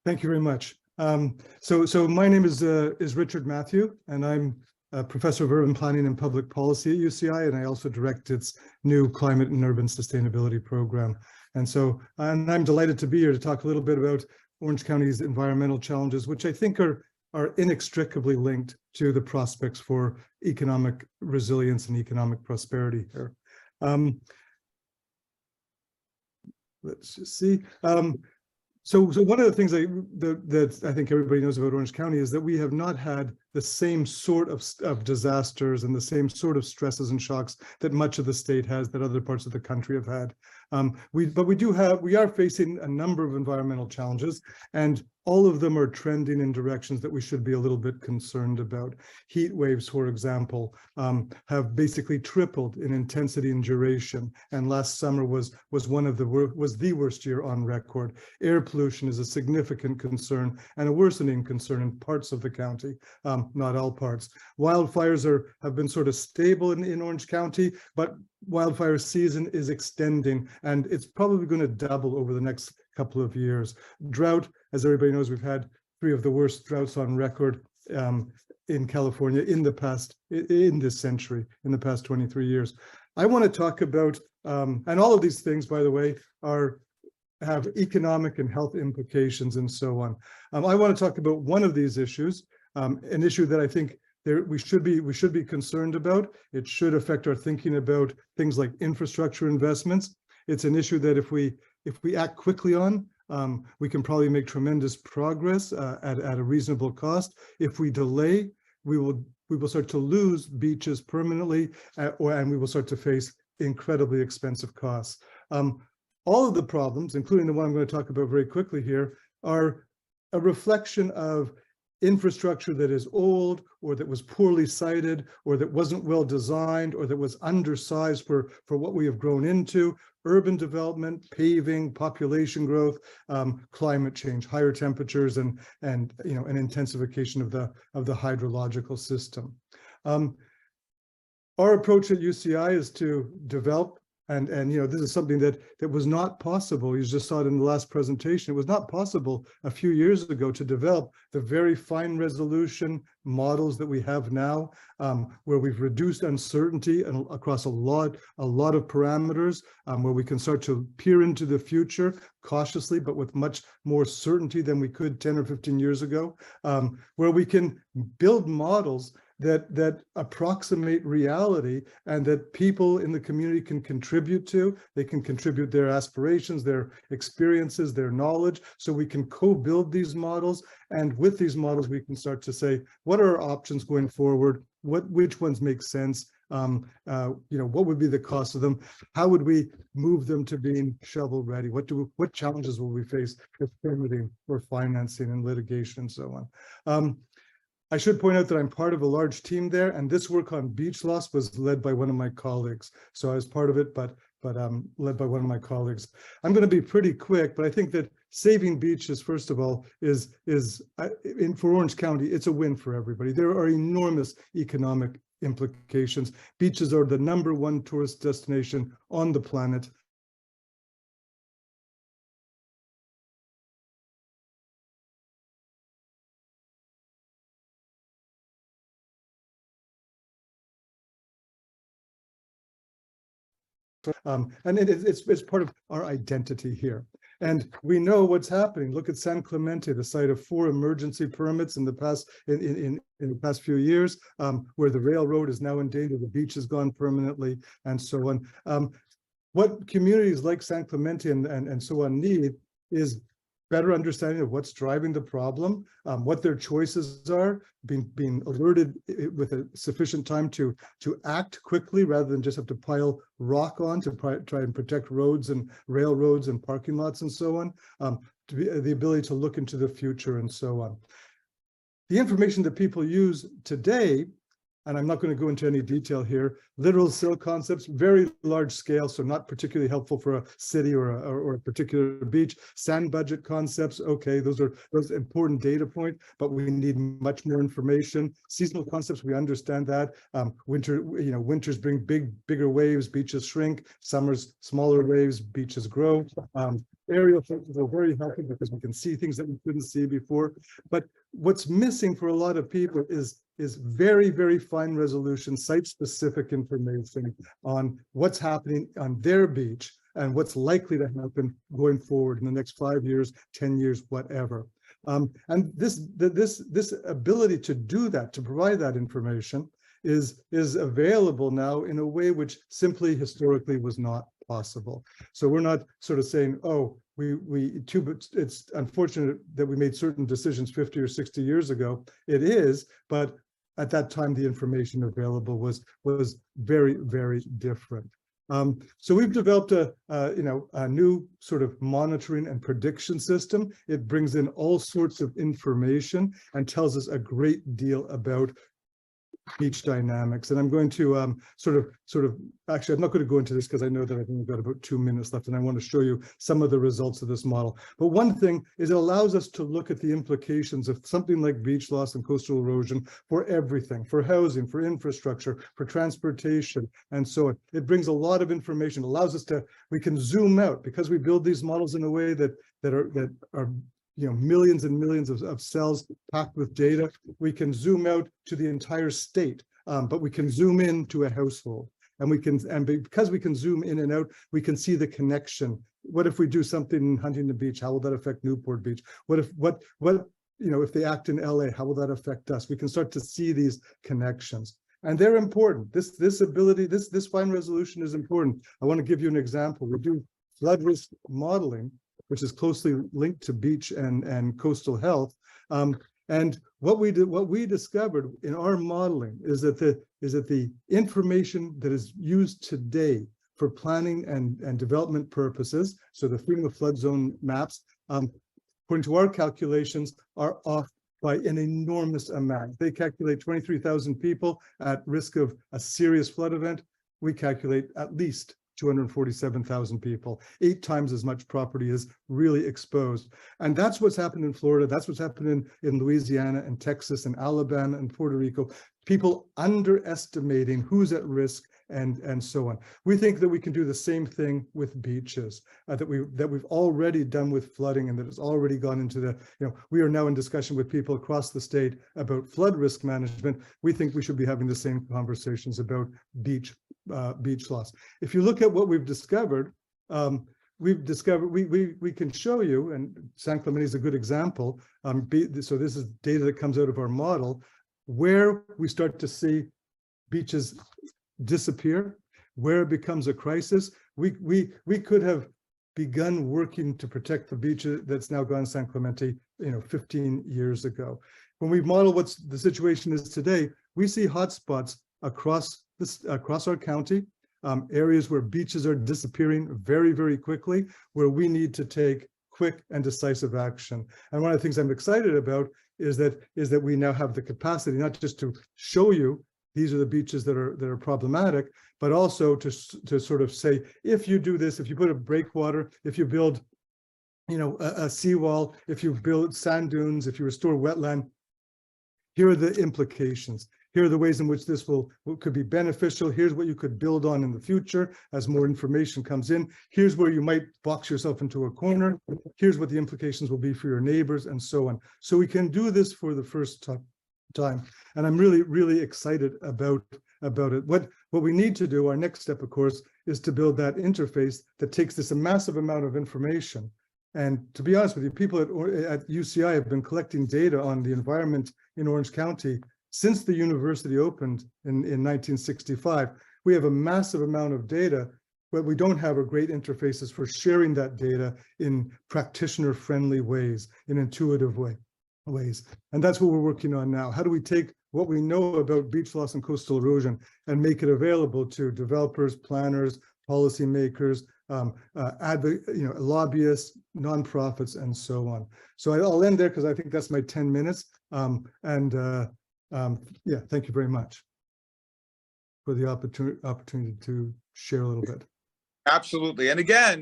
Thank you very much. So my name is Richard Matthew, and I'm a professor of urban planning and public policy at UCI, and I also direct its new climate and urban sustainability program. And I'm delighted to be here to talk a little bit about Orange County's environmental challenges, which I think are inextricably linked to the prospects for economic resilience and economic prosperity here. Let's just see. So one of the things that I think everybody knows about Orange County is that we have not had the same sort of disasters and the same sort of stresses and shocks that much of the state has, that other parts of the country have had. But we are facing a number of environmental challenges, and all of them are trending in directions that we should be a little bit concerned about. Heat waves, for example, have basically tripled in intensity and duration, and last summer was the worst year on record. Air pollution is a significant concern and a worsening concern in parts of the county, not all parts. Wildfires have been sort of stable in Orange County, but wildfire season is extending, and it's probably going to double over the next couple of years. Drought, as everybody knows, we've had 3 of the worst droughts on record in California in this century, in the past 23 years. I want to talk about, and all of these things, by the way, have economic and health implications and so on. I want to talk about one of these issues, an issue that I think we should be concerned about. It should affect our thinking about things like infrastructure investments. It's an issue that if we act quickly on, we can probably make tremendous progress at a reasonable cost. If we delay, we will start to lose beaches permanently, and we will start to face incredibly expensive costs. All of the problems, including the one I'm going to talk about very quickly here, are a reflection of infrastructure that is old, or that was poorly sited, or that wasn't well designed, or that was undersized for what we have grown into. Urban development, paving, population growth, climate change, higher temperatures, and an intensification of the hydrological system. Our approach at UCI is to develop, and this is something that was not possible. You just saw it in the last presentation. It was not possible a few years ago to develop the very fine resolution models that we have now, where we've reduced uncertainty and across a lot of parameters, where we can start to peer into the future cautiously, but with much more certainty than we could 10 or 15 years ago, where we can build models that approximate reality and that people in the community can contribute to. They can contribute their aspirations, their experiences, their knowledge, so we can co-build these models. And with these models, we can start to say, what are our options going forward? Which ones make sense? What would be the cost of them? How would we move them to being shovel ready? What challenges will we face with permitting or financing and litigation and so on? I should point out that I'm part of a large team there, and this work on beach loss was led by one of my colleagues. So I was part of it, but led by one of my colleagues. I'm going to be pretty quick, but I think that saving beaches, first of all, for Orange County, it's a win for everybody. There are enormous economic implications. Beaches are the #1 tourist destination on the planet. And it's part of our identity here. And we know what's happening. Look at San Clemente, the site of 4 emergency permits in the past few years, where the railroad is now in danger, the beach is gone permanently, and so on. What communities like San Clemente and so on need is better understanding of what's driving the problem, what their choices are, being alerted with a sufficient time to act quickly rather than just have to pile rock on to try and protect roads and railroads and parking lots and so on, the ability to look into the future and so on. The information that people use today, and I'm not going to go into any detail here, literal sill concepts, very large scale, so not particularly helpful for a city or a particular beach. Sand budget concepts, okay, those important data point, but we need much more information. Seasonal concepts, we understand that. Winters bring bigger waves, beaches shrink. Summers, smaller waves, beaches grow. aerial photos are very helpful because we can see things that we couldn't see before. But what's missing for a lot of people is very, very fine resolution, site-specific information on what's happening on their beach and what's likely to happen going forward in the next 5 years, 10 years, whatever. And this ability to do that, to provide that information, is available now in a way which simply historically was not possible. So we're not sort of saying, oh, it's unfortunate that we made certain decisions 50 or 60 years ago. It is, but at that time the information available was very, very different. So we've developed a new sort of monitoring and prediction system. It brings in all sorts of information and tells us a great deal about beach dynamics. And I'm going to sort of actually, I'm not going to go into this because I know that I've only got about 2 minutes left and I want to show you some of the results of this model. But one thing is it allows us to look at the implications of something like beach loss and coastal erosion for everything, for housing, for infrastructure, for transportation, and so on. It brings a lot of information, allows us to, we can zoom out because we build these models in a way that are millions and millions of cells packed with data. We can zoom out to the entire state, but we can zoom in to a household, and because we can zoom in and out, we can see the connection. What if we do something in Huntington Beach? How will that affect Newport Beach? What if they act in LA? How will that affect us? We can start to see these connections, and they're important. This ability, this fine resolution is important. I want to give you an example. We do flood risk modeling, which is closely linked to beach and coastal health. And what we discovered in our modeling is that the information that is used today for planning and development purposes, so the freedom of flood zone maps, according to our calculations, are off by an enormous amount. They calculate 23,000 people at risk of a serious flood event. We calculate at least 247,000 people, 8 times as much property is really exposed. And that's what's happened in Florida. That's what's happened in Louisiana and Texas and Alabama and Puerto Rico. People underestimating who's at risk and so on. We think that we can do the same thing with beaches, that we've already done with flooding, and that it's already gone into the, we are now in discussion with people across the state about flood risk management. We think we should be having the same conversations about beach loss. If you look at what we've discovered, we can show you, and San Clemente is a good example. So this is data that comes out of our model, where we start to see beaches disappear, where it becomes a crisis. We could have begun working to protect the beach that's now gone San Clemente, 15 years ago. When we model what the situation is today, we see hotspots across our county, areas where beaches are disappearing very, very quickly, where we need to take quick and decisive action. And one of the things I'm excited about is that we now have the capacity not just to show you these are the beaches that are problematic, but also to sort of say, if you do this, if you put a breakwater, if you build, a seawall, if you build sand dunes, if you restore wetland, here are the implications. Here are the ways in which this could be beneficial. Here's what you could build on in the future as more information comes in. Here's where you might box yourself into a corner. Here's what the implications will be for your neighbors, and so on. So we can do this for the first time. And I'm really, really excited about it. What we need to do, our next step, of course, is to build that interface that takes this massive amount of information. And to be honest with you, people at UCI have been collecting data on the environment in Orange County since the university opened in 1965. We have a massive amount of data, but we don't have a great interfaces for sharing that data in practitioner-friendly ways, in intuitive ways. And that's what we're working on now. How do we take what we know about beach loss and coastal erosion and make it available to developers, planners, policymakers, lobbyists, nonprofits, and so on. So I'll end there because I think that's my 10 minutes. Yeah, thank you very much for the opportunity to share a little bit. Absolutely. And again,